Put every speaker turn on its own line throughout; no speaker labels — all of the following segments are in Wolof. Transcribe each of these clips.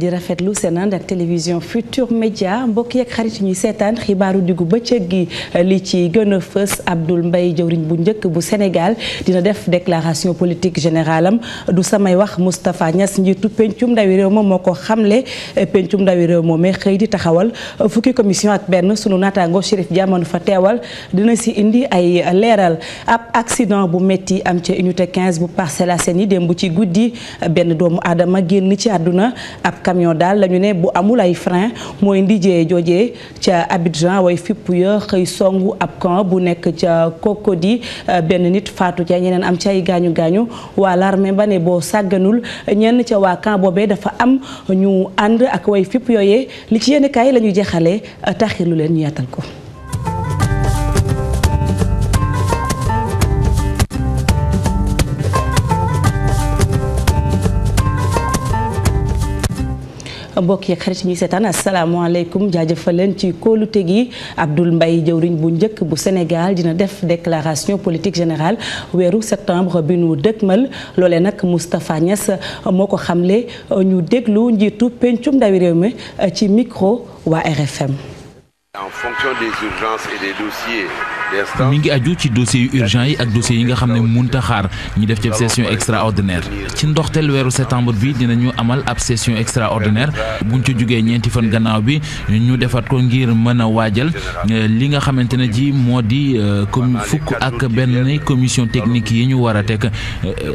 di rafetlu seen ànd ak télévision Futur Média mbokk yeeg xarit ñuy seetaan xibaaru diggu bëccëg gi li ci gën a fës Abdoul Mbaye jëwriñ bu njëkk bu Sénégal dina def déclaration politique générale am du samay wax Moustapha Niasse njiitu pencum ndawi réew ma moo ko xamle pencum ndawi réew moomee xëy di taxawal fukki commission ak benn sunu naataango Chérif Diamane fa teewal dina si indi ay leeral ab accident bu metti am ca unité 15 bu Parcelles Assainies démb ci guddi benn doomu aadama génn ci àdduna ab camion daal lañu ne bu amul ay frein mooy ndijee joojee ca Abidjan way fipp ya xëy songu ab camp bu nekk ca Cocody benn nit faatu ca ñeneen am ca ay gaañu gaañu waa l'armée ba ne boo sàgganul ñenn ca waa camp boobee dafa am ñu ànd ak way fipp yooyee li ci yenn kaay la ñuy jeexalee taxirlu leen ñu yaatal ko. mbokk yeeg xarit ñuy seetaan asalaamaaleykum jaajëfal leen ci kóolute gi Abdoul Mbaye jëwriñ bu njëkk bu Sénégal dina def déclaration politique générale weeru septembre bi nu dëkkmal loolee nag Moustapha Niasse moo ko xamle ñu déglu njiitu pencum ndawi réew mi ci micro waa RFM.
En fonction des urgences et des dossiers.
mi ngi aju ci dossiers yu urgent yi ak dossiers yi nga xam ne mënta xaar ñu def ci session extraordinaire ci ndoxteel weeru septembre bi dinañu amal ab session extraordinaire buñ ci jugee ñeenti fan gannaaw bi ñu defaat ko ngir mën a waajal li nga xamante ne ji moo di fukk ak benn commission technique yi ñu war a teg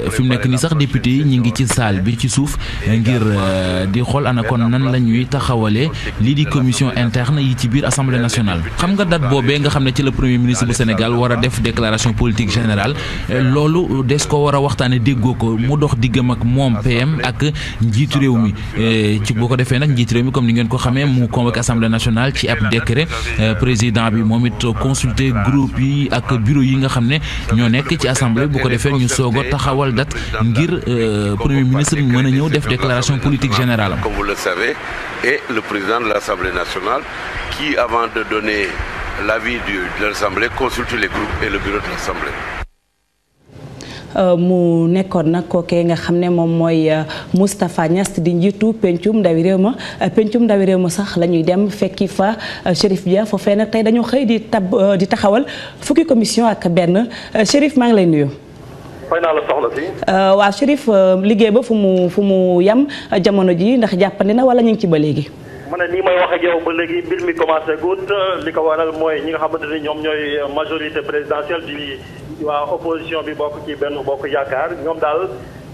fi mu nekk ni sax député yi ñu ngi ci salle bi ci suuf ngir di xool ana kon nan la ñuy taxawalee lii di commission interne yi ci biir assemblée nationale. xam nga date boobee nga xam ne ci la premier ministre bu Sénégal war a def déclaration politique générale loolu des ko war a waxtaane déggoo ko mu dox diggam ak moom PM ak njiitu réew mi ci boo ko defee nag njiitu réew mi comme ni ngeen ko xamee mu convoqué assemblée nationale ci ab décret président bi moom it consulté groupe yi ak bureau yi nga xam ne ñoo nekk ci assemblée bu ko defee ñu soog a taxawal date ngir premier ministre mën a ñëw def déclaration politique générale am.
Comme vous le savez, et le président de l'Assemblée nationale qui, avant de donner l'avis de l'Assemblée, consulte les groupes et le bureau de l'Assemblée.
mu nekkoon nag kookee nga xam ne moom mooy Moustapha Niasse di njiitu pencum ndawi réew ma sax la ñuy dem fekki fa Chérif Dia foofee nag tey dañoo xëy di taxawal fukki commission ak benn Chérif maa ngi lay nuyu.
fay naa la soxla si.
waaw Chérif liggéey ba fu mu yam jamono ji ndax jàppandi na wala ñu ngi ci ba léegi.
ma ne nii may wax ak yow ba léegi mbir mi commencé gudd li ko waral mooy ñi nga xamante ni ñoom ñooy majorité présidentielle di waa opposition bi bokk ci benn bokk yaakaar ñoom daal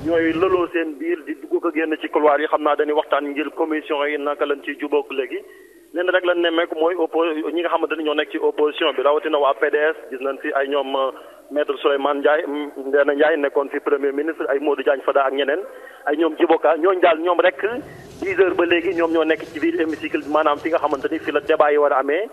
ñooy lëloo seen biir di dugg ko génn ci couloir yi xam naa dañuy waxtaan ngir commission yi naka lañ ciy jubóog léegi. leen rek lan nemmeeku mooy ñi nga xamante ni ñoo nekk ci opposition bi rawatina waa PDS gis nañ fi ay ñoom maître Souleymane Ndéné Ndiaye nekkoon fi premier ministre ay Modou Diagne Fada ak ñeneen ay ñoom Djiboka ñooñu daal ñoom rek 10 heures ba léegi ñoom ñoo nekk ci biir hémicycle maanaam fi nga xamante ni fi la débat yi war a amee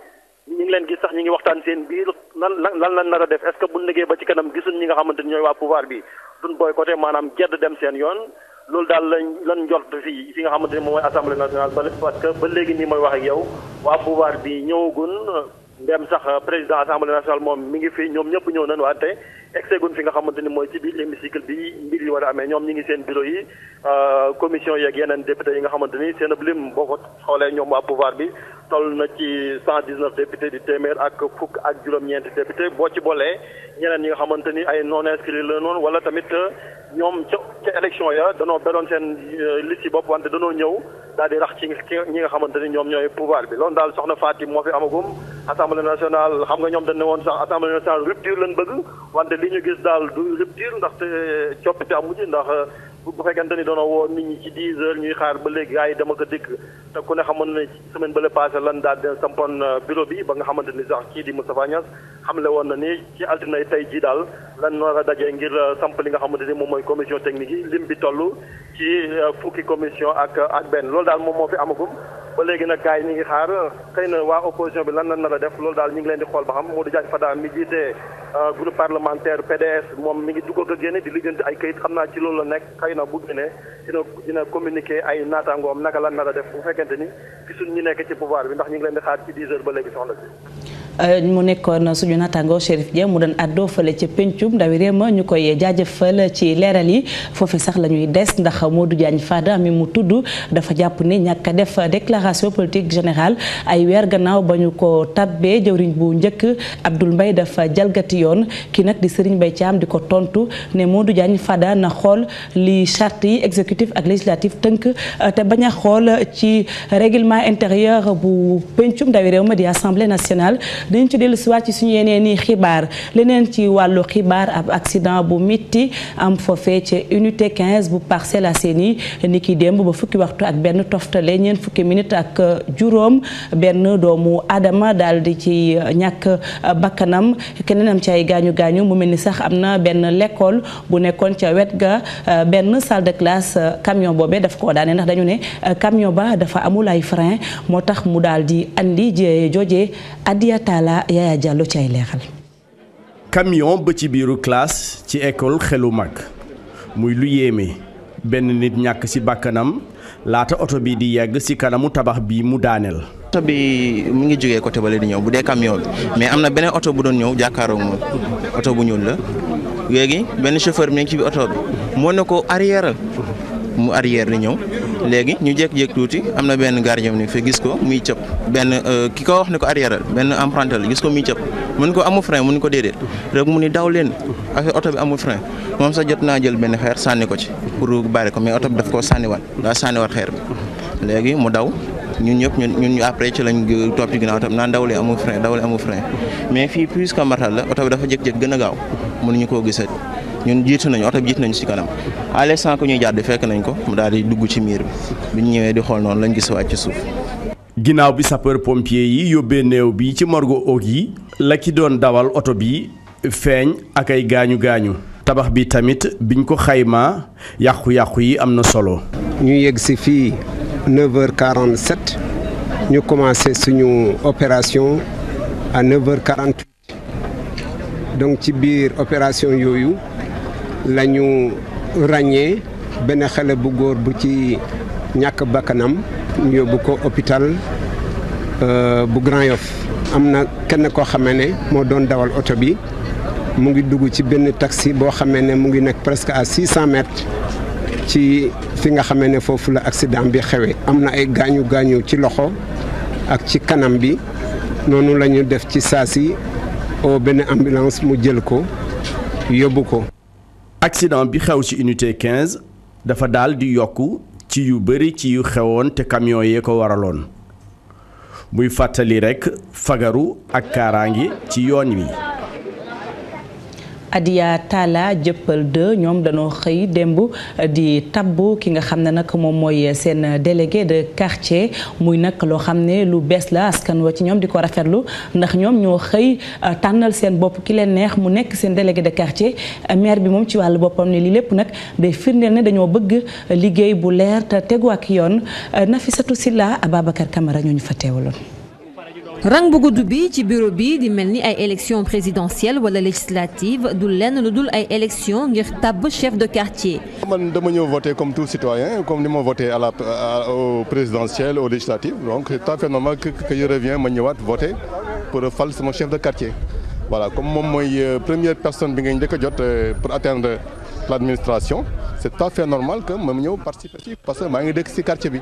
ñu ngi leen gis sax ñu ngi waxtaan seen biir lan lan nar a def est-ce que buñ liggéey ba ci kanam gisuñ ñi nga xamante ni ñooy waa pouvoir bi duñ boycotté maanaam gedd dem seen yoon loolu daal lan njort fii fi nga xamante ni moom mooy assemblée nationale parce que ba léegi nii mooy wax ak yow waa pouvoir bi ñëwagun ndem sax président assemblée nationale moom mi ngi fi ñoom ñëpp ñëw nañ wante egsegun fi nga xamante ni mooy ci biir hémicycle bi mbir yi war a amee ñoom ñi ngi seen bureau yi commission yeeg yeneen député yi nga xamante ni seen lim boo ko xoolee ñoom waa pouvoir bi toll na ci 119 député di téeméer ak fukk ak juróom-ñeenti député boo ci boolee ñeneen ñi nga xamante ni ay non inscrits la noonu wala tamit ñoom ca élection ya danoo beroon seen liste yi bopp wante danoo ñëw daal di rax ci ñi nga xamante ni ñoom ñooy pouvoir bi loolu daal soxna Fatim moo fi amagum assemblée nationale xam nga ñoom dañ ne woon sax assemblée nationale rupture lañ bëgg wante li ñu gis daal du rupture ndaxte coppite amu ci ndax bu fekkente ni doona woo nit ñi ci 10 heures ñuy xaar ba léegi gars yi dama ko dikk te ku ne xamoon ne semaine bële passé lan daal di sampoon bureau bi ba nga xamante ni sax kii di Moustapha Niasse xamle woon na ni ci altine tey jii daal lan war a dajee ngir samp li nga xamante ni moom mooy commission technique yi lim bi toll ci fukki commission ak benn loolu daal moom moo fi amagum ba léegi nag gars yi ñu ngi xaar xëy na waa opposition bi lan la nar a def loolu daal ñu ngi leen di xool ba xam Modou Diagne Fada mi jiite groupe parlementaire PDS moom mi ngi dugg ak a génne di lijjanti ay kayit xam naa ci loolu la nekk xëy na bu génnee dina communiquer ay naataangoom naka la nar a def bu fekkente ni gisuñ ñu nekk ci pouvoir bi ndax ñu ngi leen di xaar ci 10 heures ba léegi soxla si.
mu nekkoon suñu natango Chérif Dia mu doon àddoo fële ca pencum ndawi réew ma ñu koy jaajëfal ci leeral yi foofu sax la ñuy des ndax Modou Diagne Fada mi mu tudd dafa jàpp ne ñàkk a def déclaration politique générale ay weer gannaaw ba ñu ko tabbee jëwriñ bu njëkk Abdoul Mbaye dafa jalgati yoon kii nag di Serigne Mbaye Thiam di ko tontu ne Modou Diagne Fada na xool li charte yi exécutif ak législatif tënk te bañ a xool ci règlement intérieur bu pencum ndawi réew ma di assemblée nationale. dañ ci dellu si waat ci suñu yeneen i xibaar leneen ci wàllu xibaar ab accident bu mitti am foofee ci unité 15 bu Parcelles Assainies ni ki démb ba fukki waxtu ak benn toftale ñeent fukki minute ak juróom benn doomu Adama daal di ci ñàkk bakkanam keneen am ci ay gaañu gaañu mu mel ni sax am na benn l'école bu nekkoon ca wet ga benn salle de classe camion boobee daf koo daane ndax dañu ne camion ba dafa amul ay frein moo tax mu daal di andi jooje Adia Talla Yaya Diallo ci ay leexal.
camion ba ci biiru classe ci école xelu mag muy lu yéeme benn nit ñàkk ci bakkanam laata oto bi di yegg ci kanamu tabax bi mu daaneel.
oto bi mu ngi jógee côté bale di ñëw bu dee camion bi mais am na beneen oto bu doon ñëw jàkkaaroo moom oto bu ñuul la léegi benn chauffeur bi nekk ci biir oto bi moo ne ko arrière mu arrière di ñëw léegi ñu jékki-jékki tuuti am na benn gardien ni fi gis ko muy cëpp benn ki ko wax ne ko arrière benn emprunté la gis ko muy cëpp mun ko amul frein mun ko déedéet rek mu ni daw leen affaire oto bi amul frein moom sax jot naa jël benn xeer sànni ko ci pour bari ko mais oto bi daf koo sànniwaat daa sànniwaat xeer bi léegi mu daw ñun ñëpp ñun ñu après ci lañ topp ci ginnaaw oto bi naan daw leen amul frein mais fii puisque Mbatal la oto bi dafa jékki-jékki gën a gaaw mënuñu koo gisat ñun jiitu nañu oto bi jiitu nañu ci kanam à l'instant que ñuy jàdd fekk nañ ko mu daal di dugg ci miir bi ñu ñëwee di xool noonu lañ gis wàcc ci suuf.
ginnaaw bi sapeur pompier yi yóbbee néew bi ci morgue og yi la ki doon dawal oto bi feeñ ak ay gaañu gaañu tabax bi tamit biñ ko xaymaa yàqu-yàqu yi am na solo.
ñu yegg si fii 9h47 ñu commencé suñu opération à 9h48 donc ci biir opération yooyu la ñu ràññee benn xale bu góor bu ci ñàkk bakkanam ñu yóbbu ko hôpital bu Grand Yoff am na kenn koo xamee ne moo doon dawal oto bi mu ngi dugg ci benn taxi boo xamee ne mu ngi nekk presque à 600 mètres ci fi nga xamee ne foofu la accident bi xewee. am na ay gaañu gaañu ci loxo ak ci kanam bi noonu la ñu def ci saasi oo benn ambulance mu jël ko yóbbu ko.
accident bi xew ci unité 15 dafa daal di yokku ci yu bari ci yu xewoon te camion yee ko waraloon muy fàttali rekk fagaru ak kaaraange ci yoon wi.
Adia Talla jëppal 2 ñoom dañoo xëy démb di tabbu ki nga xam ne nag moom mooy seen délégué de quartier muy nag loo xam ne lu bees la askan wa ci ñoom di ko rafetlu ndax ñoom ñoo xëy tànnal seen bopp ki leen neex mu nekk seen délégué de quartier maire bi moom ci wàllu boppam ne lii lépp nag day firndeel ne dañoo bëgg liggéey bu leer te tegu ak yoon Nafissatou Silla Ababacar Camara ñoo ñu fa teewaloon.
rang bu gudd bi ci bureau bi di mel ni ay élection présidentielle wala législative du lenn lu dul ay élection ngir tabb chef de quartier.
man dama ñëw voter comme tout citoyen comme ni ma voté au présidentiel au législatif donc c'est tout à fait normal que je reviens ma ñëwaat voter pour fal sama chef de quartier. voilà comme moom mooy première personne bi ngay njëkk a jot pour atteindre l'administration c'est tout à fait normal que ma ñëw participer ci parce que maa ngi dëkk ci quartier bi.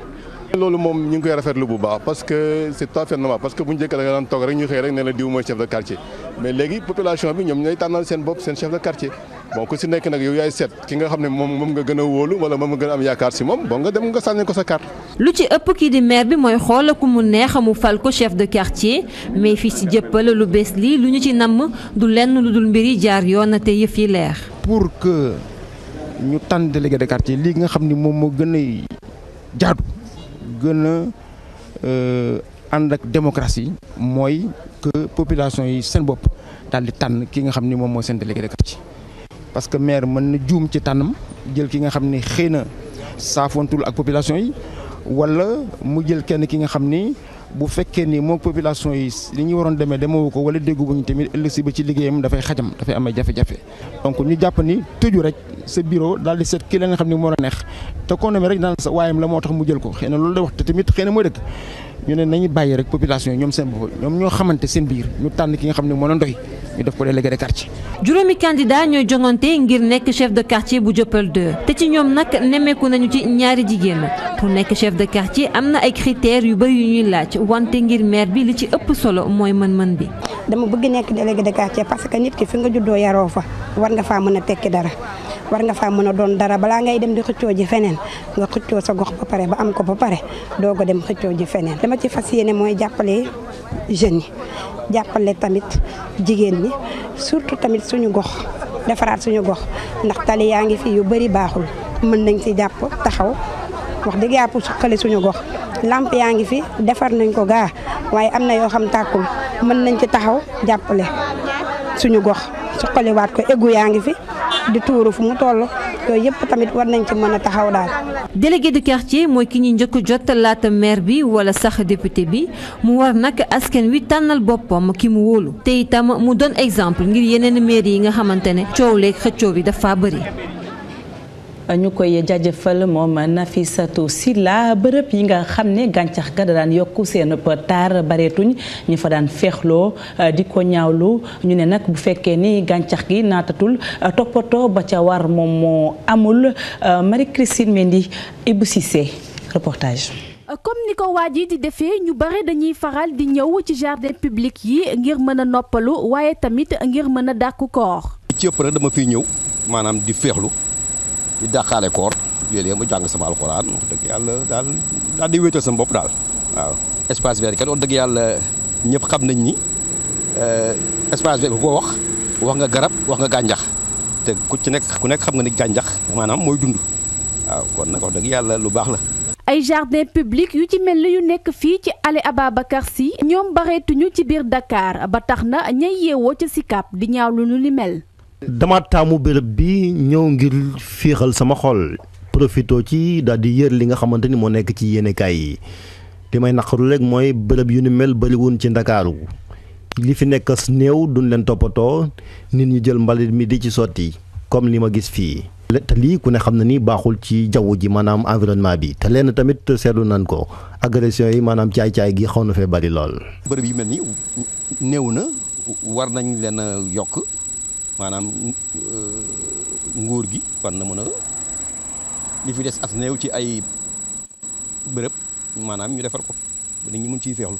loolu moom ñu ngi koy rafetlu bu baax parce que c'est tout à fait normal parce que bu njëkk da nga daan toog rek ñu xëy rek ne la diw mooy chef de quartier mais léegi population bi ñoom ñooy tànnal seen bopp seen chef de quartier bon ku si nekk nag yow yaay seet ki nga xam ne moom nga gën a wóolu wala moom nga gën a am yaakaar si moom bon nga dem nga sànni ko sa carte.
lu ci ëpp kii di maire bi mooy xool ku mu neex mu fal ko chef de quartier mais fii si jëppal lu bees lii lu ñu ci namm du lenn lu dul mbir yi jaar yoon te yëf yi leer.
pour que ñu tànn délégué de quartier lii nga xam ni moom moo gën a jaadu. gën a ànd ak démocratie mooy que population yi seen bopp daal di tànn ki nga xam ni moom mooy seen délégué de quartier parce que maire mën na juum ci tànnam jël ki nga xam ni xëy na saafontul ak population yi wala mu jël kenn ki nga xam ni bu fekkee ni moom population yi li ñu waroon demee demewu ko wala déggu buñu tamit ëllëg si ba ci liggéeyam dafay xajam dafay am ay jafe-jafe donc ñu jàpp ni tëju rek sa bureau daal di seet ki la nga xam ni moo la neex te kon rek daan sa waayam la moo tax mu jël ko xëy na loolu da wax te tamit xëy na mooy dëgg ñu ne nañu bàyyi rek population yi ñoom seen bopp ñoom ñoo xamante seen biir ñu tànn ki nga xam ne moo leen doy ñu def ko délégué de quartier.
juróomi candidat ñooy jongante ngir nekk chef de quartier bu Dieuppeul 2 te ci ñoom nag nemmeeku nañu ci ñaari jigéen pour nekk chef de quartier am na ay critères yu bëri yu ñuy laaj wante ngir maire bi li ci ëpp solo mooy mën-mën bi.
dama bëgg nekk délégué de quartier parce que nit ki fi nga juddoo yaroo fa war nga faa mën a tekki dara war nga faa mën a doon dara balaa ngay dem di xëccoo ji feneen nga xëccoo sa gox ba pare ba am ko ba pare doo ko dem xëccoo ji feneen. dama ci fas yéene mooy jàppale jeunes yi jàppale tamit jigéen ñi surtout tamit suñu gox defaraat suñu gox ndax tali yaa ngi fi yu bëri baaxul mën nañ ci jàpp taxaw wax dëgg yàlla pour suqali suñu gox lamp yaa ngi fi defar nañ ko gaa waaye am na yoo xam tàkkul mën nañ ci taxaw jàppale suñu gox suqaliwaat ko égout yaa ngi fi di tuuru fu mu toll yooyu yëpp tamit war nañ ci mën a taxaw daal.
délégué de quartier mooy ki ñuy njëkk jot laata maire bi wala sax député bi mu war nag askan wi tànnal boppam ki mu wóolu te itam mu doon exemple ngir yeneen maire yi nga xamante ne coow leeg xëccoo bi dafa bëri.
ñu koy jaajëfal moom Nafissatou Sylla bërëb yi nga xam ne gàncax ga da daan yokku seen taar bareetuñ ñu fa daan feexloo di ko ñaawlu ñu ne nag bu fekkee ni gàncax gi naatatul toppatoo ba ca war moom moo amul. Marie-Christine Mendy, Ibou Cissé reportage.
comme ni ko waa ji di defee ñu bare dañuy faral di ñëw ci jardin public yi ngir mën a noppalu waaye tamit ngir mën a dàkku koor.
ci ëpp rek dama fiy ñëw maanaam di feexlu. di dàqaale koor léeg-léeg ma jàng sama alxuraan wax dëgg yàlla daal di wéetal sama bopp daal waaw. espace vert kat wax dëgg yàlla ñëpp xam nañ ni espace vert bu ko wax nga garab wax nga gàncax te ku nekk xam nga ni gàncax maanaam mooy dund waaw kon nag wax dëgg yàlla lu baax la.
ay jardin public yu ci mel ni yu nekk fii ci allée Ababacar Sy ñoom bareetuñu ci biir Dakar ba tax na ñay yeewoo ca Sicap di ñaaw lu nu ni mel.
dama taamu béréb bi ñëw ngir féexal sama xol profito ci daal di yër li nga xamante ni moo nekk ci yéenekaay yi li may naqaru rek mooy béréb yu ni mel bëriwun ci Ndakaaru li fi nekk néew duñ leen toppatoo nit ñi jël mbalit mi di ci sotti comme li ma gis fii. te lii ku ne xam na ni baaxul ci jaww ji maanaam environnement bi te lenn tamit seetlu nañ ko agression yi maanaam caay-caay gi xaw na fee bari lool.
bërëb yi mel ni néew na war nañ leen a yokk. maanaam nguur gi war na mën a li fi des as néew ci ay bërëb maanaam ñu defar ko nit ñi mun ciy feexlu.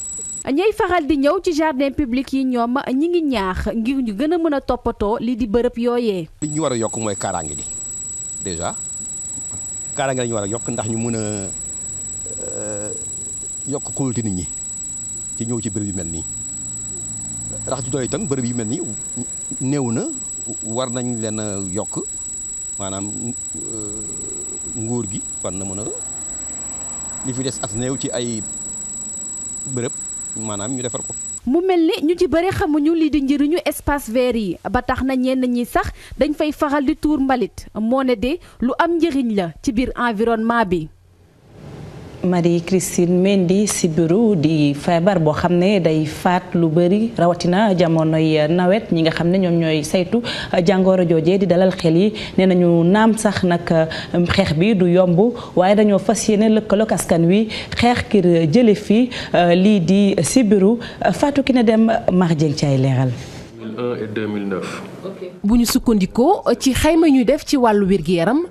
ñay faral di ñëw ci jardin public yi ñoom ñi ngi ñaax ngir ñu gën a mën a toppatoo lii di bërëb yooyee.
li ñu war a yokk mooy kaaraange gi déjà kaaraange la ñu war a yokk ndax ñu mën a yokk kóolute nit ñi ci ñëw ci bërëb yu mel nii. rax ci doy itam bërëb yi mel ni néew na war nañ leen a yokk maanaam nguur gi war na mën a li fi des as néew ci ay bërëb maanaam ñu defar ko.
mu mel ni ñu ci bëri xamuñu lii di njëriñu espace vert yi ba tax na ñenn ñi sax dañ fay faral di tuur mbalit moo ne de lu am njëriñ la ci biir environnement bi.
Marie-Christine Mendy sibiru di feebar boo xam ne day faat lu bëri rawatina jamonoy nawet ñi nga xam ne ñoom ñooy saytu jàngoro joojee di dalal xel yi nee nañu naam sax nag xeex bi du yomb waaye dañoo fas yéene lëkkaloog askan wi xeex ngir jële fi lii di sibiru Fatou Kiné Deme Mar Dieng ci ay leeral.
2001 et 2009.
bu ñu sukkandikoo ci xayma ñuy def ci wàllu wér-gu-yaram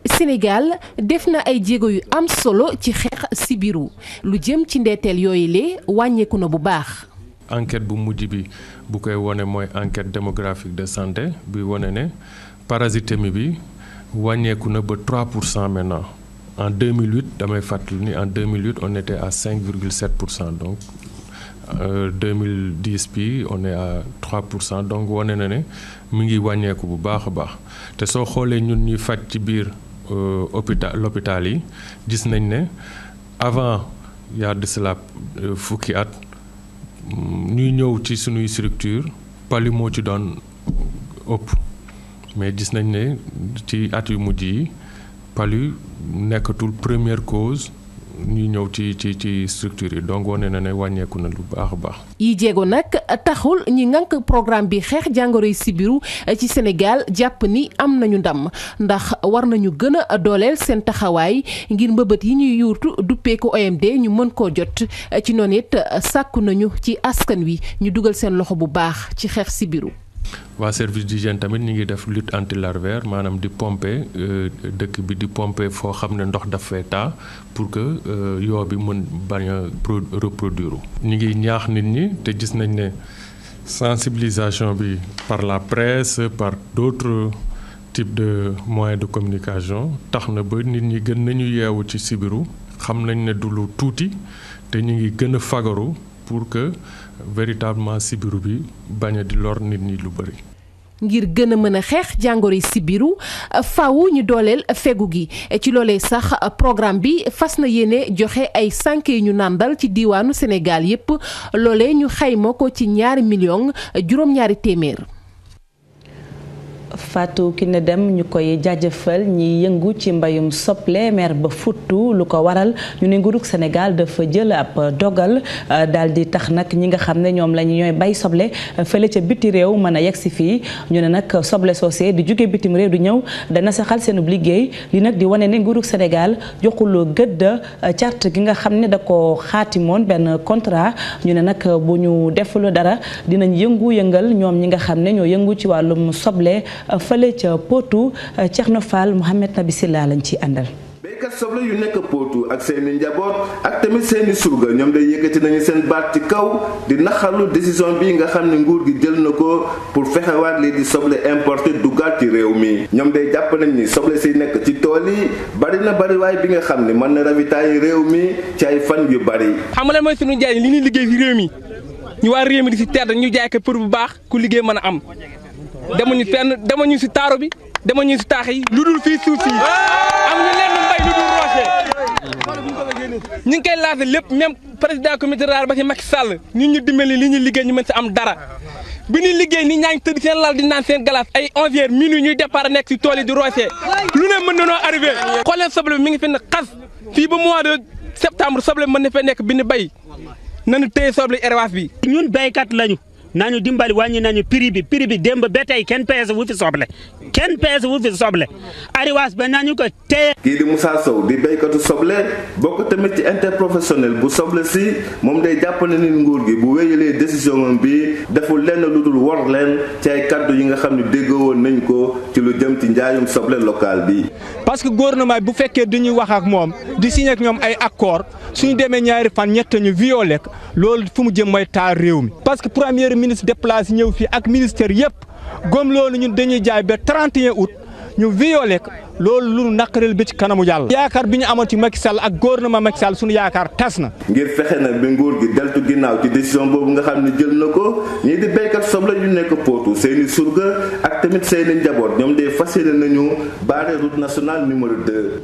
Sénégal def na ay jéego yu am solo ci xeex sibiru lu jëm ci ndeeteel yooyu lee wàññeeku na bu baax.
enquête bu mujj bi bu koy wone mooy enquête démographique de santé bi wone ne parasitémie bi wàññeeku na ba 3% maintenant en 2008 damay fàttali ni en 2008 on était à 5,7% donc 2010 bi on est à 3% donc wone na ne mi ngi wàññeeku bu baax a baax te soo xoolee ñun ñuy faj ci biir l'hôpital yi gis nañ ne avant y a de cela fukki at ñuy ñëw ci sunuy structure palu moo ci doon ëpp mais gis nañ ne ci at yu mujj yi palu nekkatul première cause ñuy ñëw ci structure yi donc wane na ne wàññeeku na lu baax a baax.
yi jéego nag taxul ñi ngànk programme bi xeex jàngoroy sibiru ci Sénégal jàpp ni am nañu ndam ndax war nañu gën a dooleel seen taxawaay ngir mbëbët yi ñuy yuurtu duppeeku OMD ñu mën koo jot ci noonu it sàkku nañu ci askan wi ñu dugal seen loxo bu baax ci xeex sibiru.
waa service d'hygiène tamit ñu ngi def lutte antilarvaire maanaam di pomper dëkk bi di pomper foo xam ne ndox daf fee taa pour que yoo bi mën bañ a reproduire. ñu ngi ñaax nit ñi te gis nañ ne sensibilisation bi par la presse par d'autres types de moyens de communication tax na ba nit ñi gën nañu yeewu ci sibiru xam nañ ne du lu tuuti te ñu ngi gën a fagaru pour que véritablement sibiru bi bañ a di lor nit ñi lu bari.
ngir gën a mën a xeex jàngoroy sibiru faaw ñu dooleel fegu gi ci loolee sax programme bi fas na yéene joxe ay sànke yu ñu nàndal ci diiwaanu Sénégal yépp loolee ñu xayma ko ci 2 millions juróom-ñaari téeméer.
Fatou Kiné Deme ñu koy jaajëfal ñi yëngu ci mbayum soble mer ba futtu lu ko waral ñu ne nguurug Sénégal dafa jël ab dogal daal di tax nag ñi nga xam ne ñoom lañu ñooy bay soble fële ca biti réew mën a yegsi fii ñu ne nag soble soosé di jóge bitim réew di ñëw dana saxal seenub liggéey li nag di wane ne nguurug Sénégal joxuloo gëdd carte gi nga xam ne da ko xaatimoon benn contrat ñu ne nag bu ñu deful dara dinañ yëngal ñoom ñi nga xam ne ñoo yëngu ci wàllum soble fële ca Potou Thierno Fall Mouhamed Nabi Silla lañ ci àndal.
béykat soble yu nekk Potou ak seeni njaboot ak tamit seeni surga ñoom day yëkkati nañu seen baat ci kaw di naxarlu décision bi nga xam ne nguur gi jël na ko pour fexewaat lii di soble importé duggaat ci réew mi ñoom day jàpp nañ ni soble si nekk ci tool yi bari na bariwaay bi nga xam ne mën na ravitailler réew mi ci ay fan yu bari.
xam nga lan mooy sunu njaay li ñuy liggéey ci réew mi ñu waa réew mi di si tedd ñu jaay ko pour bu baax ku liggéey mën a am. demuñu fenn demuñu ci taaro bi demuñu ci taax yi lu dul fii suuf si am ñu leen mbay lu dul roose ñu ngi koy laajte lépp même président comité rural ba ci Macky Sall ñun ñu dimbali li ñuy liggéey ñu mën ci am dara bi ñuy liggéey ni ñaa ngi tëdd seen lal di naan seen glace ay 11h minuit ñuy départ nekk ci tool yi di roose lu ne mën nañoo arrivé xooleen soble bi mi ngi fi ne xas fii ba mois de septembre soble mën na fee nekk bi ñu bay nañu téye soble élevage bi
ñun béykat lañu nañu dimbali wàññi nañu prix bi démb ba tey kenn peese wu fi soble ariwaas ba nañu ko téye.
kii di Moussa Sow di béykatu soble bokk tamit ci interprofessionnel bu soble si moom day jàppale ni nguur gi bu wéyalee décision bi deful lenn lu dul wor leen ci ay kaddu yi nga xam ne déggoo woon nañ ko ci lu jëm ci njaayum soble local bi.
parce que gouvernement bu fekkee dañuy wax ak moom di signé ak ñoom ay accord suñu demee ñaari fan ñett ñu violé loolu fu mu jëm mooy taal réew mi parce que premier ministre déplacé ñëw fii ak ministère yëpp gom loolu ñun dañuy jaay ba 31 août ñu violé ko loolu lu naqareel ba ci kanamu yàlla. yaakaar bi ñu amoon ci Macky Sall ak gouvernement Macky Sall suñu yaakaar tas na.
ngir fexe nag bi nguur gi deltu ginnaaw ci décision boobu nga xam ne jël na ko ñii di béykat soble yu nekk Potou seeni surga ak tamit seeni njaboot ñoom day fas yéene nañu barrer route nationale numéro 2.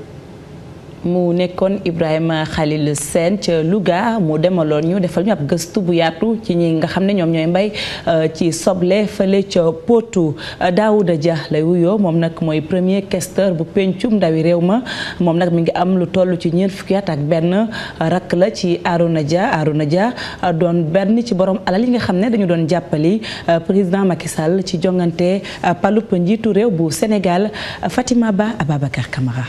mu nekkoon Ibrahima Khalil Sène ca Louga mu demaloon ñu defal ñu ab gëstu bu yaatu ci ñi nga xam ne ñoom ñooy mbay ci soble fële ca Potou Daouda Dia lay wuyoo moom nag mooy premier questeur bu pencum ndawi réew ma moom nag mi ngi am lu toll ci 4 fukki at ak benn rakk la ci Arouna Dia doon benn ci borom alal yi nga xam ne dañu doon jàppali président Macky Sall ci jongante palup njiitu réew bu Sénégal Fatima Ba Ababacar Camara.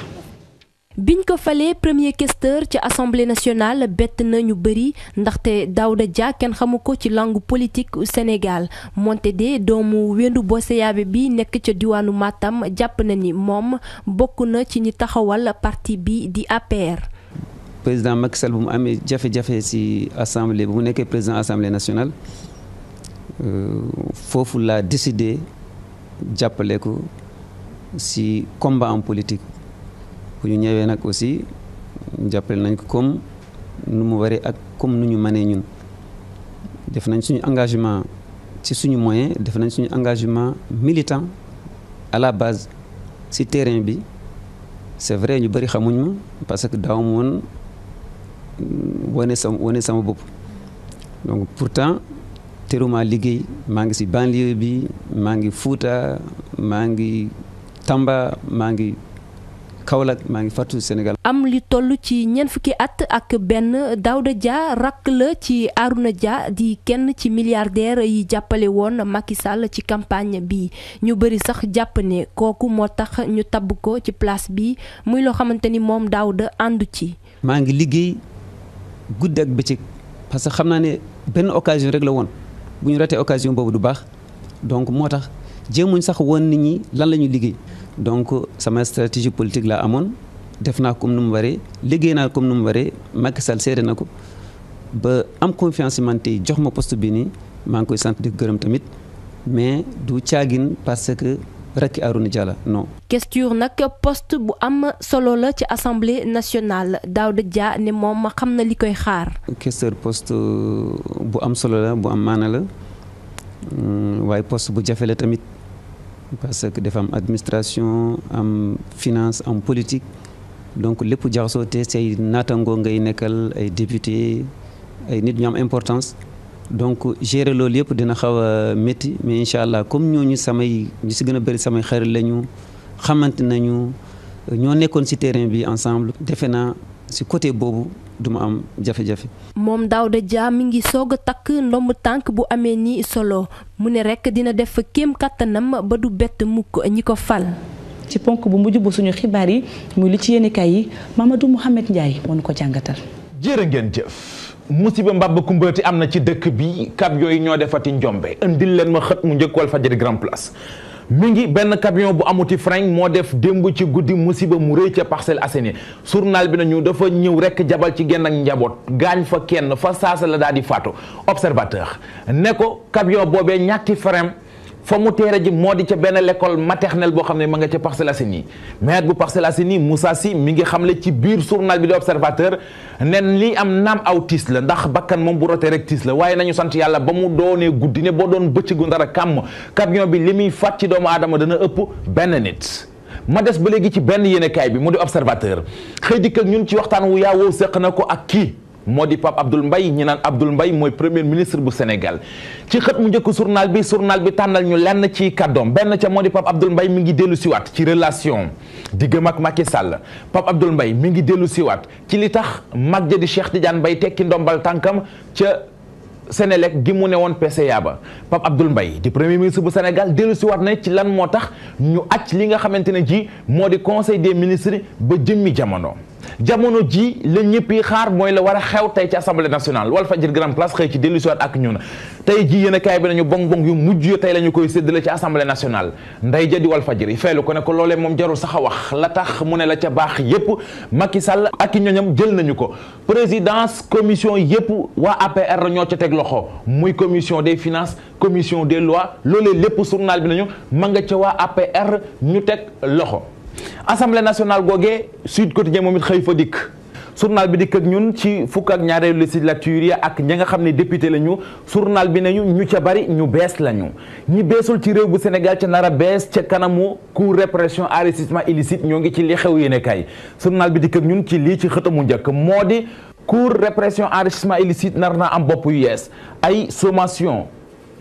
biñ ko falee premier questeur ci assemblée nationale bett na ñu bëri ndaxte Daouda Dia kenn xamu ko ci langue politique Sénégal moonte de doomu Wendu Boseyaabe bi nekk ca diwaanu Matam jàpp na ni moom bokk na ci ñi taxawal parti bi di APR.
président Macky Sall bu mu amee jafe-jafe ci assemblée bu mu nekkee président assemblée nationale foofu laa décidé jàppale ko ci combat en politique. bu ñu ñëwee nag aussi jàppale nañ ko comme nu mu waree ak comme nu ñu mënee ñun def nañ suñu engagement ci suñu moyen def nañ suñu engagement militant à la base ci terrain bi c'est vrai ñu bëri xamuñ ma parce que daaw ma woon wane sama bopp donc pourtant teruma liggéey maa ngi ci banlieue bi maa ngi Fouta maa ngi Tamba maa ngi Kaolack maa ngi fàttu Sénégal.
am li toll ci ñeent fukki at ak benn Daouda Dia rakk la ci Arouna Dia di kenn ci milliardaire yi jàppale woon Macky Sall ci campagne bi ñu bëri sax jàpp ne kooku moo tax ñu tabb ko ci place bi muy loo xamante ni moom Daouda àndu ci.
maa ngi liggéey guddi ak bëccëg parce que xam naa ne benn occasion rek la woon bu ñu ratee occasion boobu du baax donc moo tax jéemuñ sax woon nit ñi lan la ñu liggéey donc sama stratégie politique laa amoon def naa comme nu mu waree liggéey naa comme nu mu waree Macky Sall seede na ko ba am confiance man tey jox ma poste bi nii maa ngi koy sant di gërëm tamit mais du caagin parce que rakki Arouna Dia la non.
question nag poste bu am solo la ci assemblée nationale Daouda Dia ne moom xam na li koy xaar.
questeur poste bu am solo la bu am maana la waaye poste bu jafe la tamit parce que dafa am administration am finance am politique donc lépp jaxasoo te say naatangoo ngay nekkal ay député ay nit ñu am importance. donc gérer loolu yëpp dina xaw a métti mais incha allah comme ñooñu ñu si gën a bëri samay xarit lañu xamante nañu ñoo nekkoon si terrain bi ensemble defe naa si côté boobu du ma am jafe-jafe.
moom Daouda Dia mi ngi soog a takk ndomb tànk bu amee ni solo mu ne rek dina def kéem kattanam ba du bett mukk ñi ko fal.
ci ponk bu mujj bu suñu xibaar yi muy li ci yéenekaay yi Mamadou Mouhamed Ndiaye moo ñu ko jàngatal.
jërë ngeen jëf. musiba mbab kumbaati am na ci dëkk bi camion yi ñoo defati njombe indil leen ma xët mu njëkk Walfadjri Grand Place mi ngi benn camion bu amuti frein moo def démb ci guddi musiba mu rëy ca Parcelles Assainies journal bi nañu dafa ñëw rek jabal ci genn ak njaboot gaañ fa kenn fa saasa la daal di faatu observateur ne ko camion boobee ñàkki frein fa mu teere ji moo di ca benn l'école maternelle boo xam ne ma nga ca Parcelles Assainies maire bu Parcelles Assainies Moussa Sy mi ngi xamle ci biir journal bi di observateur nen lii am naam aw tiis la ndax bakkan moom bu rotee rek tiis la waaye nañu sant yàlla ba mu doonee guddi ne boo doon bëccëgu ndara kàmm camion bi li muy fàtt ci doomu aadama dana ëpp benn nit ma des ba léegi ci benn yéenekaay bi mu di observateur xëy dikk ak ñun ci waxtaan wu yaawoo seq na ko ak kii moo di Pape Abdoul Mbaye ñi naan Abdoul Mbaye mooy premier ministre bu Sénégal ci xët mu njëkk journal bi tànnal ñu lenn ci kàddoom benn ca moo di Pape Abdoul Mbaye mi ngi dellu siwaat ci relation diggam ak Macky Sall Pape Abdoul Mbaye mi ngi dellu siwaat ci li tax mag ja di Cheikh Tidiane Mbaye tekki ndombal tànkam ca Sénélec gi mu ne woon PCA ba Pape Abdoul Mbaye di premier ministre bu Sénégal dellu siwaat na ci lan moo tax ñu acc li nga xamante ne ji moo di conseil des ministres ba jëmmi jamono ji la ñëpp yi xaar mooy la war a xew tey ci assemblée nationale Walfadjri Grand Place xëy ci dellu siwaat ak ñun tey ji yéen a kaay bi nañu bong bong yu mujj yo tey la ñu koy séddale ci assemblée nationale nday ja di Walfadjri feelu ko ne ko loolee moom jarul sax a wax la tax mu ne la ca baax yépp Macky Sall ak i ñoñam jël nañu ko présidence commission yépp waa APR ñoo ca teg loxo muy commission des finances commission des lois loolee lépp journal bi nañu ma nga ca waa APR ñu teg loxo assemblée nationale googee Sud Quotidien moom it xëy fa dikk journal bi dikk ak ñun ci fukk ak ñaareelu législature ya ak ñi nga xam ne député lañu journal bi nañu ñu ca bari ñu bees lañu ñi beesul ci réew bu Sénégal ca nar a bees ca kanamu cour répression enrichissement illicite ñoo ngi ci li xew yéene kay journal bi dikk ak ñun ci lii ci xëtamu njëkk moo di cour répression enrichissement illicite nar naa am bopp yu yees ay sommation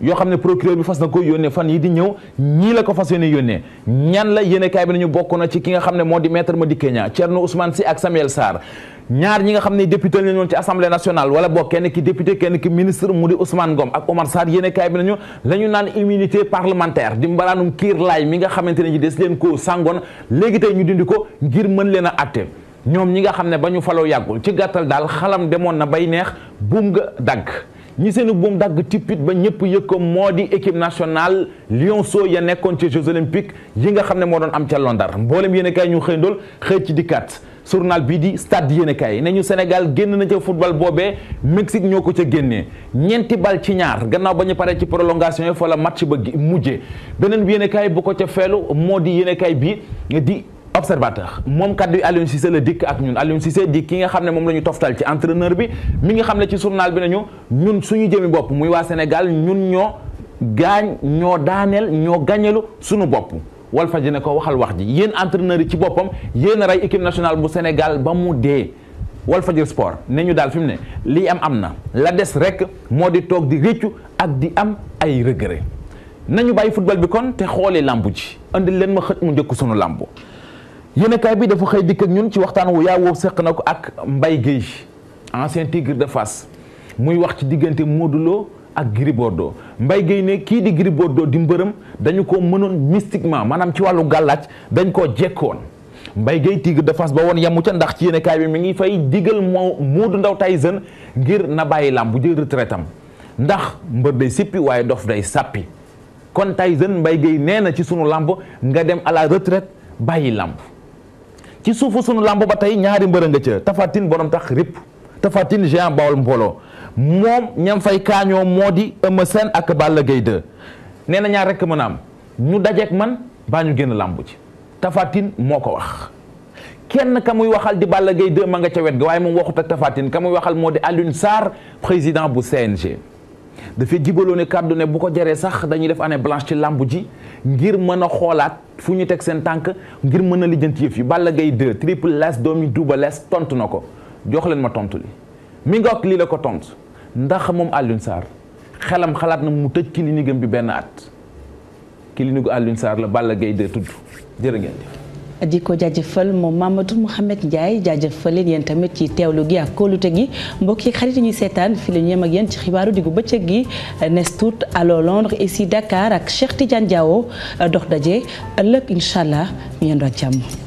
yoo xam ne procureur bi fas na ko yónnee fan yi di ñëw ñii la ko fas yónnee yónnee ñan la yéene kaay bi nañu bokk na ci ki nga xam ne moo di maître Madické Niang Thierno Ousmane Sy ak Samuel Sarr ñaar ñi nga xam ne député lañu woon ci assemblée nationale wala bokk kenn ki député kenn ki ministre mu di Ousmane Ngom ak Omar Sarr yéene kaay bi nañu la ñu naan immunité parlementaire di mbaraanum kiir laay mi nga xamante ne ji des leen ko sàngoon léegi tey ñu dindi ko ngir mën leen a atte ñoom ñi nga xam ne ba ñu faloo yàggul ci gàttal daal xalam demoon na bay neex buum nga dagg ñi seeni buum dagg tippit ba ñëpp yëg ko moo di équipe nationale Lionceaux ya nekkoon ci Jeux olympiques yi nga xam ne moo doon am ca Londar mboolem yéen a kaay ñu xëy ndool xëy ci dikkaat journal bii di stade yéen a kaay ne ñu Sénégal génn na ca football boobee Mexique ñoo ko ca génnee ñeenti bal ci ñaar gannaaw ba ñu paree ci prolongation yi fa la match ba mujjee beneen bi yéen a kaay bu ko ca feelu moo di yéen a kaay bi di observateur moom kaddu Aliou Cissé la dikk ak ñun Aliou Cissé di ki nga xam ne moom la ñu toftal ci entraîneur bi mi nga xam ne ci journal bi nañu ñun suñu jëmi bopp muy waa Sénégal ñun ñoo gaañ ñoo daaneel ñoo gañelu suñu bopp Walfadjri ne ko waxal wax ji yéen entraîneur yi ci boppam yéen a rey équipe nationale bu Sénégal ba mu dee Walfadjri sport ne ñu daal fi mu ne lii am na la des rek moo di toog di réccu ak di am ay regret nañu bàyyi football bi kon te xoolee lambu ji andil leen ma xët mu njëkk sunu lambu yéenekaay bi dafa xëy dikk ak ñun ci waxtaan wu yaawoo seq na ko ak Mbaye Guèye ancien Tigre de Fass muy wax ci diggante Modou Lo ak Gris Bordeaux. Mbaye Guèye ne kii di Gris Bordeaux di mbërëm dañu ko mënoon mystiquement maanaam ci wàllu gàllaaj dañ koo jekkoon. Mbaye Guèye Tigre de Fass ba woon yamu ca ndax ci yéenekaay bi mi ngi fay digal Modou Ndaw Tyson ngir na bàyyi làmb bu jël retraite am ndax mbër day sippi waaye dof day sàppi kon Tyson Mbaye Guèye nee na ci sunu làmb nga dem à la retraite bàyyi làmb. ci suufu sunu làmb ba tey ñaari mbër nga ca Tapha Tine borom tax rip Tapha Tine géant Bawol mbooloo moom ñam fay kaañoo moo di Eumeu Sène ak Balla Gaye 2 nee na ñaar rekk mën a am ñu dajeek man baa ñu génn làmb ci Tapha Tine moo ko wax. kenn ka muy waxal di Balla Gaye 2 ma nga ca wet ga waaye moom waxut ak Tapha Tine ka muy waxal moo di Alioune Sarr président bu CNG. dafay jibaloo ne kàddu ne bu ko jaree sax dañuy def année blanche ci làmb ji ngir mën a xoolaat fu ñu teg seen tànk ngir mën a lijjanti yëf yi Balla Gaye 2 Triple Less doomi Double Less tontu na ko jox leen ma tontu li mi nga wax lii la ko tontu ndax moom Alioune Sarr xelam xalaat na mu tëj clinique am bi benn at clinique Alioune Sarr la Balla Gaye 2 tudd jërë ngeen jëf.
di ko jaajëfal moom Mamadou Mouhamed Ndiaye jaajëfal leen yéen tamit ci teewlu gi ak kóolute gi mbokk yi xarit yi ñuy seetaan fi la ñu yem ak yéen ci xibaaru diggu bëccëg gi nes tuut allo Londres ici Dakar ak Cheikh Tidiane Diawo dox daje ëllëg incha allah ñu yendoo ak jàmm.